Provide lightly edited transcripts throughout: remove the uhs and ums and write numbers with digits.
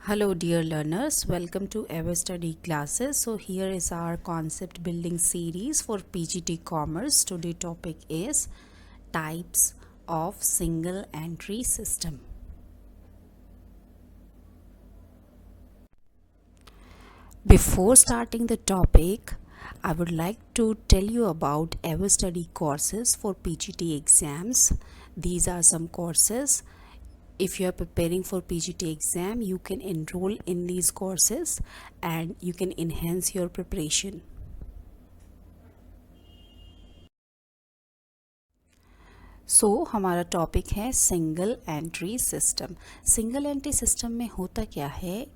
Hello dear learners, welcome to Ever Study classes. So here is our concept building series for PGT Commerce. Today topic is types of single entry system. Before starting the topic, I would like to tell you about Ever Study courses for PGT exams. These are some courses. If you are preparing for PGT exam, you can enroll in these courses and you can enhance your preparation. हमारा topic है single entry system. Single entry system में होता क्या है,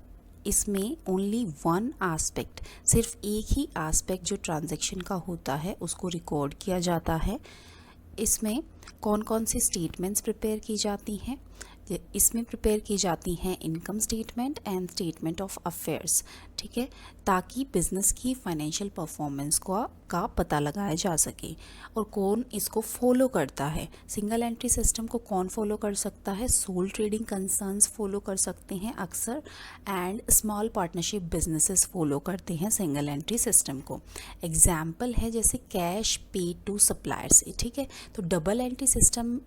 इसमें only one aspect, सिर्फ एक ही aspect जो ट्रांजैक्शन का होता है उसको रिकॉर्ड किया जाता है. इसमें कौन कौन सी स्टेटमेंट्स प्रिपेयर की जाती हैं? इसमें प्रिपेयर की जाती हैं income statement and statement of affairs, ठीक है, ताकि बिजनेस की फाइनेंशियल परफॉर्मेंस का पता लगाया जा सके. और कौन इसको फॉलो करता है? सिंगल एंट्री सिस्टम को कौन फॉलो कर सकता है? सोल ट्रेडिंग कंसर्न्स फॉलो कर सकते हैं अक्सर, and small partnership businesses follow करते हैं सिंगल एंट्री सिस्टम को. एग्जाम्पल है जैसे कैश पे टू सप्लायर्स, ठीक है. तो डबल एंट्री सिस्टम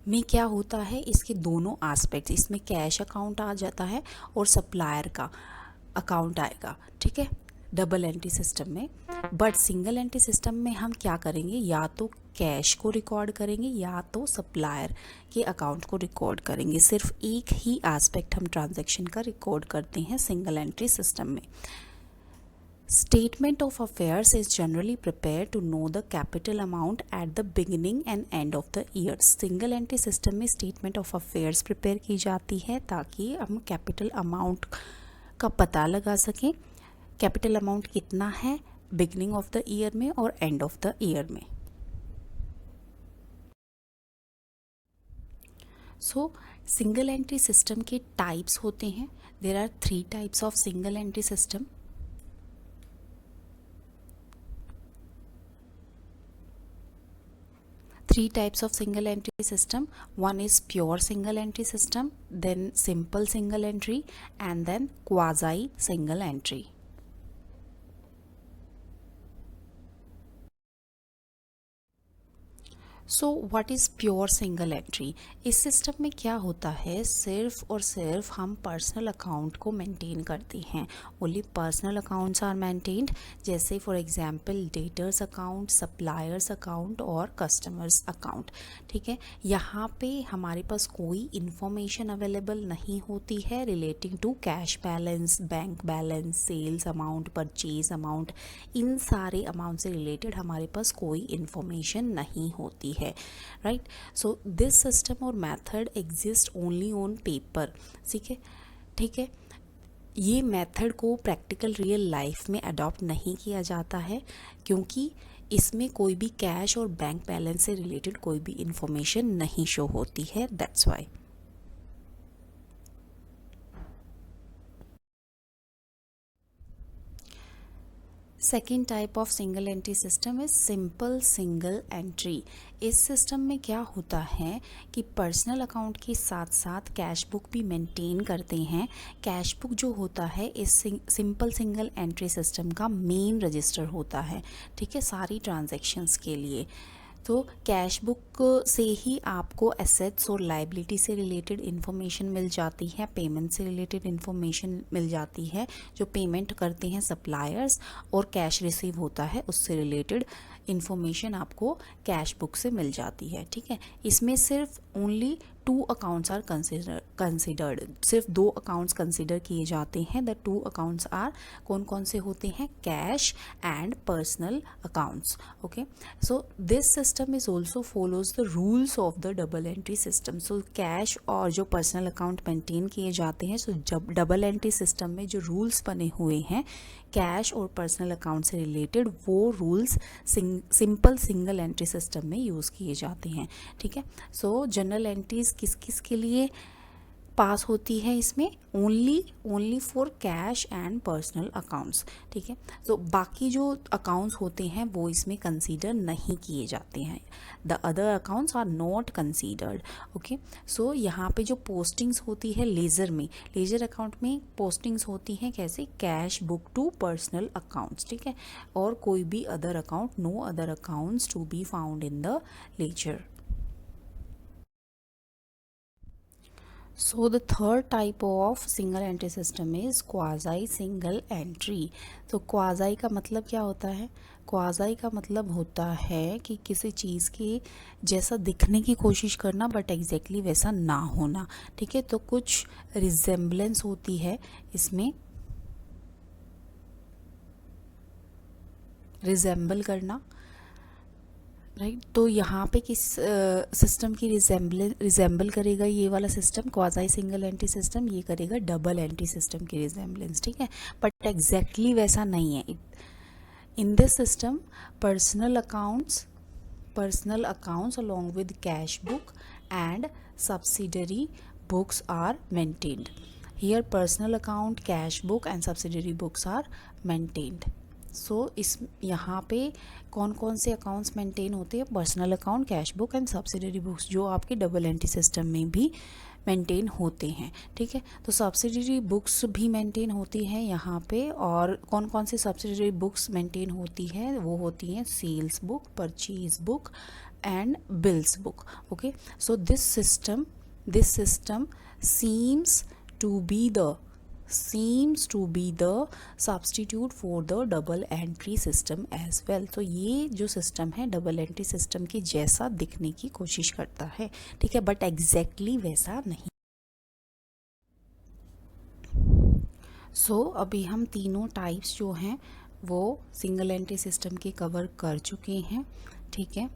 में क्या होता है, इसके दोनों एस्पेक्ट्स, इसमें कैश अकाउंट आ जाता है और सप्लायर का अकाउंट आएगा, ठीक है, डबल एंट्री सिस्टम में. बट सिंगल एंट्री सिस्टम में हम क्या करेंगे, या तो कैश को रिकॉर्ड करेंगे या तो सप्लायर के अकाउंट को रिकॉर्ड करेंगे. सिर्फ एक ही एस्पेक्ट हम ट्रांजैक्शन का रिकॉर्ड करते हैं सिंगल एंट्री सिस्टम में. Statement of affairs is generally prepared to know the capital amount at the beginning and end of the year. Single entry system में statement of affairs prepare की जाती है ताकि हम capital amount का पता लगा सकें. capital amount कितना है beginning of the year में और end of the year में. So single entry system के types होते हैं. There are 3 types of single entry system. Three types of single entry system. One is pure single entry system, then simple single entry, and then quasi single entry. So what is pure single entry? इस system में क्या होता है, सिर्फ और सिर्फ हम personal account को मेंटेन करते हैं. Only personal accounts are maintained, जैसे for example debtors account, suppliers account और कस्टमर्स अकाउंट, ठीक है. यहाँ पे हमारे पास कोई इन्फॉर्मेशन अवेलेबल नहीं होती है relating to cash balance, bank balance, sales amount, purchase amount. इन सारे अमाउंट से रिलेटेड हमारे पास कोई इन्फॉर्मेशन नहीं होती है, राइट. सो दिस सिस्टम और method exist only on paper, ठीक है. ये मेथड को प्रैक्टिकल रियल लाइफ में अडॉप्ट नहीं किया जाता है क्योंकि इसमें कोई भी कैश और बैंक बैलेंस से रिलेटेड कोई भी इंफॉर्मेशन नहीं शो होती है, that's why. Second type of single entry system is simple single entry. इस सिस्टम में क्या होता है कि पर्सनल अकाउंट के साथ साथ कैश बुक भी मेंटेन करते हैं. कैश बुक जो होता है इस सिंपल सिंगल एंट्री सिस्टम का मेन रजिस्टर होता है, ठीक है, सारी ट्रांजैक्शंस के लिए. तो कैश बुक से ही आपको एसेट्स और लाइबिलिटी से रिलेटेड इन्फॉर्मेशन मिल जाती है, पेमेंट से रिलेटेड इन्फॉर्मेशन मिल जाती है, जो पेमेंट करते हैं सप्लायर्स और कैश रिसीव होता है उससे रिलेटेड इन्फॉर्मेशन आपको कैश बुक से मिल जाती है, ठीक है. इसमें सिर्फ ओनली 2 अकाउंट्स आर कंसिडर्ड, सिर्फ 2 अकाउंट्स कंसिडर किए जाते हैं. द 2 अकाउंट्स आर कौन कौन से होते हैं? Cash and personal accounts, okay. So this system is also follows the rules of the double entry system. So cash और जो पर्सनल अकाउंट मेंटेन किए जाते हैं, सो जब डबल एंट्री सिस्टम में जो रूल्स बने हुए हैं कैश और पर्सनल अकाउंट से रिलेटेड, वो rules simple single entry system में यूज़ किए जाते हैं, ठीक है. सो जनरल एंट्रीज किस किस के लिए पास होती है इसमें only for cash and personal accounts, ठीक है। तो बाकी जो अकाउंट्स होते हैं वो इसमें कंसीडर नहीं किए जाते हैं, the other accounts are not considered, okay. So यहाँ पे जो पोस्टिंग्स होती है लेजर अकाउंट में पोस्टिंग्स होती हैं कैसे, cash book to personal accounts, ठीक है, और कोई भी other account, no other accounts to be found in the ledger. So the third type of single entry system is quasi single entry। तो quasi का मतलब क्या होता है, quasi का मतलब होता है कि किसी चीज़ के जैसा दिखने की कोशिश करना बट एग्जैक्टली वैसा ना होना, ठीक है। तो कुछ रिजेम्बलेंस होती है इसमें, रिजेंबल करना, राइट। तो यहाँ पे किस सिस्टम की रिजेंबल करेगा ये वाला system, quasi single entry system, ये करेगा डबल एंट्री सिस्टम की रिजेंबलेंस, ठीक है, बट एग्जैक्टली वैसा नहीं है। In this system personal accounts along with cash book and subsidiary books are maintained। Here personal account, cash book and subsidiary books are maintained। सो इस यहाँ पे कौन कौन से अकाउंट्स मेंटेन होते हैं, personal account, cash book and subsidiary books, जो आपके डबल एंट्री सिस्टम में भी मेंटेन होते हैं, ठीक है। तो सब्सिडरी बुक्स भी मेंटेन होती हैं यहाँ पे, और कौन कौन सी सब्सिडरी बुक्स मेंटेन होती है, वो होती हैं sales book, purchase book and bills book, okay. So this system seems to be the substitute for the double entry system as well। तो ये जो सिस्टम है डबल एंट्री सिस्टम की जैसा दिखने की कोशिश करता है, ठीक है, बट एग्जैक्टली वैसा नहीं। सो अभी हम तीनों टाइप्स जो हैं वो सिंगल एंट्री सिस्टम के कवर कर चुके हैं, ठीक है।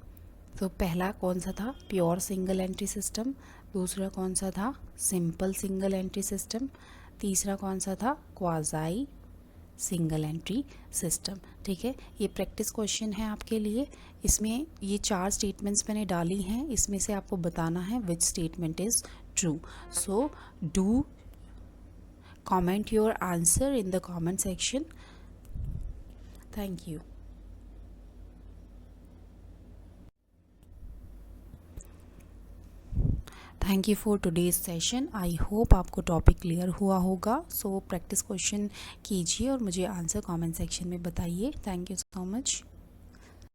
तो पहला कौन सा था, प्योर सिंगल एंट्री सिस्टम, दूसरा कौन सा था, सिंपल सिंगल एंट्री सिस्टम, तीसरा कौन सा था, क्वाज़ाई सिंगल एंट्री सिस्टम, ठीक है। ये प्रैक्टिस क्वेश्चन है आपके लिए, इसमें ये 4 स्टेटमेंट्स मैंने डाली हैं, इसमें से आपको बताना है which statement is true. So do comment your answer in the comment section। Thank you। Thank you for today's session. I hope आपको टॉपिक क्लियर हुआ होगा। सो प्रैक्टिस क्वेश्चन कीजिए और मुझे आंसर कमेंट सेक्शन में बताइए। Thank you so much.